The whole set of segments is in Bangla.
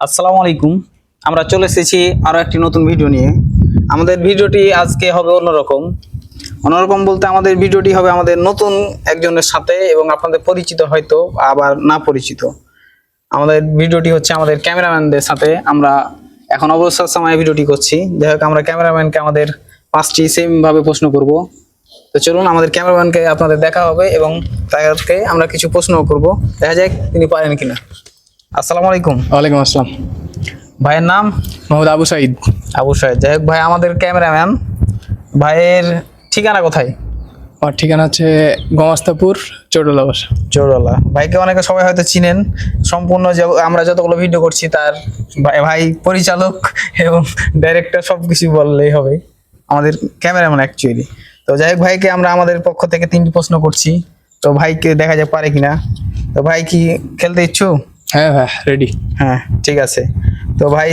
আসসালামু আলাইকুম। আমরা চলে এসেছি আরো একটি নতুন ভিডিও নিয়ে। আমাদের ভিডিওটি আজকে হবে অন্যরকম বলতে আমাদের ভিডিওটি হবে আমাদের নতুন একজনের সাথে এবং আপনাদের পরিচিত হয়তো আবার না পরিচিত। আমাদের ভিডিওটি হচ্ছে আমাদের ক্যামেরাম্যানদের সাথে। আমরা এখন অবসর সময়ে ভিডিওটি করছি। যাই হোক, আমরা ক্যামেরাম্যানকে আমাদের 5টি সেম ভাবে প্রশ্ন করব। তো চলুন আমাদের ক্যামেরাম্যানকে আপনাদের দেখা হবে এবং তাকে আমরা কিছু প্রশ্ন করব, দেখা যাক তিনি পারেন কিনা। আসসালামু আলাইকুম। ওয়ালাইকুম আসসালাম। ভাইয়ের নাম? মোহাম্মদ আবু সাইদ। আবু সাহেদ। যাই হোক ভাই, আমাদের ক্যামেরাম্যান ভাইয়ের ঠিকানা কোথায়? আমার ঠিকানা হচ্ছে গমাস্তাপুর চৌডলা বাসা। চৌরালা। ভাইকে অনেকে সবাই হয়তো চিনেন। সম্পূর্ণ যে আমরা যতগুলো ভিডিও করছি তার ভাই পরিচালক এবং ডাইরেক্টর সবকিছু বললেই হবে, আমাদের ক্যামেরাম্যান অ্যাকচুয়ালি। তো যাই হোক, ভাইকে আমরা আমাদের পক্ষ থেকে 3টি প্রশ্ন করছি। তো ভাইকে দেখা যাক পারে কিনা। তো ভাই কি খেলতে ইচ্ছুক? হ্যাঁ ভাই, রেডি। হ্যাঁ, ঠিক আছে। তো ভাই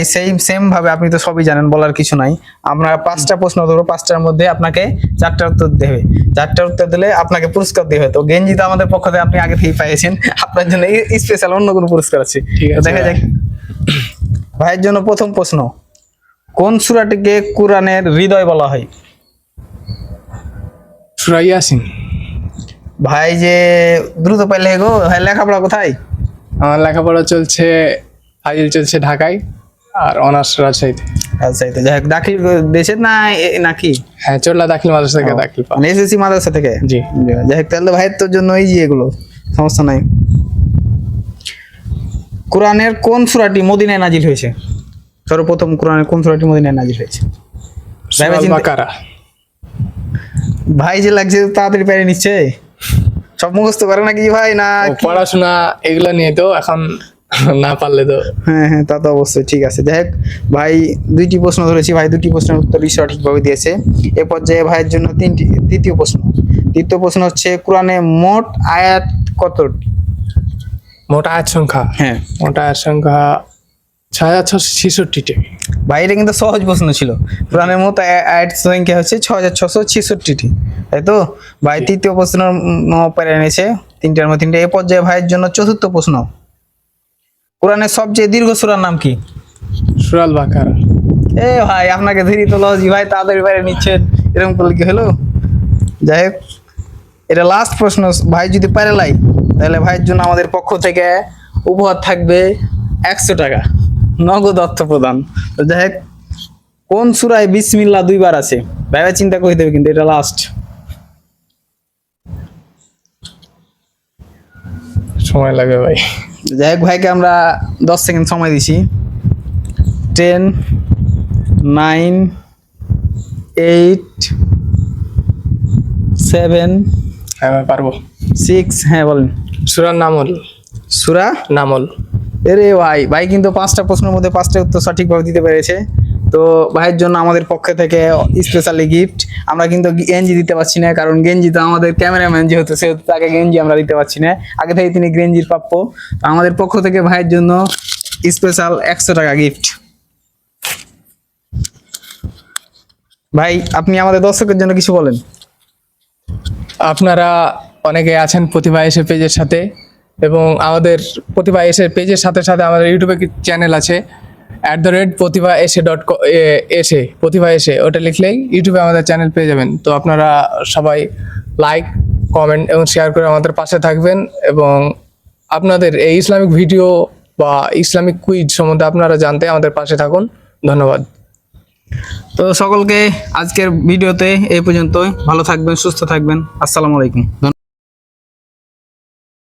সেম ভাবে আপনি তো সবই জানেন, বলার কিছু নাই। আমরা 5টা প্রশ্ন ধরবো, 5টার মধ্যে আপনাকে 4টা উত্তর দেবে। 4টা উত্তর দিলে আপনাকে পুরস্কার দেবে। তো গেঞ্জি তো আমাদের পক্ষ থেকে আপনি আগে থেকেই পাইছেন, আপনার জন্য স্পেশাল অন্য কোনো পুরস্কার আছে। ঠিক আছে, দেখা যাক। ভাইয়ের জন্য প্রথম প্রশ্ন, কোন সূরাটিকে কোরআনের হৃদয় বলা হয়? সূরা ইয়াসিন। ভাই যে দ্রুত পাইলে গো, ভাই লেখাপড়া কোথায়? আমার লেখাপড়া চলছে, ফাইল চলছে ঢাকায়, আর অনার্স রাজশাহীতে। আচ্ছা, যাই হোক, দাখিল দেশের না নাকি? হ্যাঁ, চৌডলা দাখিল মাদ্রাসা থেকে দাখিল পাওয়া। মানে এসএসসি মাদ্রাসা থেকে? জি। যাই হোক, তাহলে ভাইয়ের তোর জন্য এই যে এগুলো সমস্যা নাই। কোরআনের কোন সূরাটি মদিনায় নাজিল হয়েছে? সর্বপ্রথম কোরআনের কোন সূরাটি মদিনায় নাজিল হয়েছে? সূরা আল বাকারা। ভাই যে লাগছে তাড়াতাড়ি পেরে নিচ্ছে, সব মুখস্থ করে নাকি ভাই? না পড়াশোনা এগুলো নিয়ে তো এখন না পারলে তো। হ্যাঁ, তা তো অবশ্যই। ঠিক আছে, যাই হোক ভাই 2টি প্রশ্ন ধরেছি, ভাই 2টি প্রশ্নের উত্তর সঠিকভাবে দিয়েছে। এ পর্যায়ে ভাইয়ের জন্য তৃতীয় প্রশ্ন হচ্ছে, কোরআনে মোট আয়াত কতটি? মোট আয়াত সংখ্যা? হ্যাঁ, মোট আয়াত সংখ্যা 6666টি। ভাই এটা কিন্তু সহজ প্রশ্ন ছিল। কোরআনের মোট আয়াত সংখ্যা হচ্ছে 6666টি, তাই তো? ভাই তৃতীয় প্রশ্ন পেরে এনেছে 3টার মধ্যে 3টা। এ পর্যায়ে ভাইয়ের জন্য চতুর্থ প্রশ্ন, কোরআনের সবচেয়ে দীর্ঘ সূরার নাম কি? সূরা আল বাকারা। এ ভাই, আপনাকে ধীরে তো লজি ভাই, তাড়াতাড়ি বাইরে নিচ্ছেন, এরকম করলে কি হলো? যাই হোক, এটা লাস্ট প্রশ্ন। ভাই যদি পারে লাই, তাহলে ভাইয়ের জন্য আমাদের পক্ষ থেকে উপহার থাকবে 100 টাকা নগদ অর্থ প্রদান। তো যাই হোক, কোন সূরায় বিসমিল্লাহ 2বার আছে? ভাই চিন্তা করে দেবে, কিন্তু এটা লাস্ট। সময় লাগবে ভাই। যাই হোক, ভাইকে আমরা 10 সেকেন্ড সময় দিছি। 10, 9, 8, 7, হ্যাঁ ভাই, পারবো। 6, হ্যাঁ বলেন। সূরা নামল। সূরা নামল। এরে ভাই কিন্তু 5টা প্রশ্নের মধ্যে 5টা উত্তর সঠিকভাবে দিতে পেরেছে। তো ভাইয়ের জন্য আমাদের পক্ষ থেকে স্পেশালি গিফট। আমরা কিন্তু গেঞ্জি দিতে পারছি না, কারণ গেঞ্জি তো আমাদের ক্যামেরাম্যান যেহেতু, সেহেতু তাকে গেঞ্জি আমরা দিতে পারছি না। আগে থেকে তিনি গেঞ্জির প্রাপ্য। তো আমাদের পক্ষ থেকে ভাইয়ের জন্য স্পেশাল 100 টাকা গিফট। ভাই আপনি আমাদের দর্শকের জন্য কিছু বলেন। আপনারা অনেকে আছেন প্রতিভা এসে পেজের সাথে, এবং আমাদের প্রতিভা এসে পেজের সাথে সাথে আমাদের ইউটিউবে চ্যানেল আছে @প্রতিভা এসে ওটা লিখলেই ইউটিউবে আমাদের চ্যানেল পেয়ে যাবেন। তো আপনারা সবাই লাইক, কমেন্ট এবং শেয়ার করে আমাদের পাশে থাকবেন, এবং আপনাদের এই ইসলামিক ভিডিও বা ইসলামিক কুইজ সম্বন্ধে আপনারা জানতে আমাদের পাশে থাকুন। ধন্যবাদ। তো সকলকে আজকের ভিডিওতে এই পর্যন্তই। ভালো থাকবেন, সুস্থ থাকবেন। আসসালামু আলাইকুম।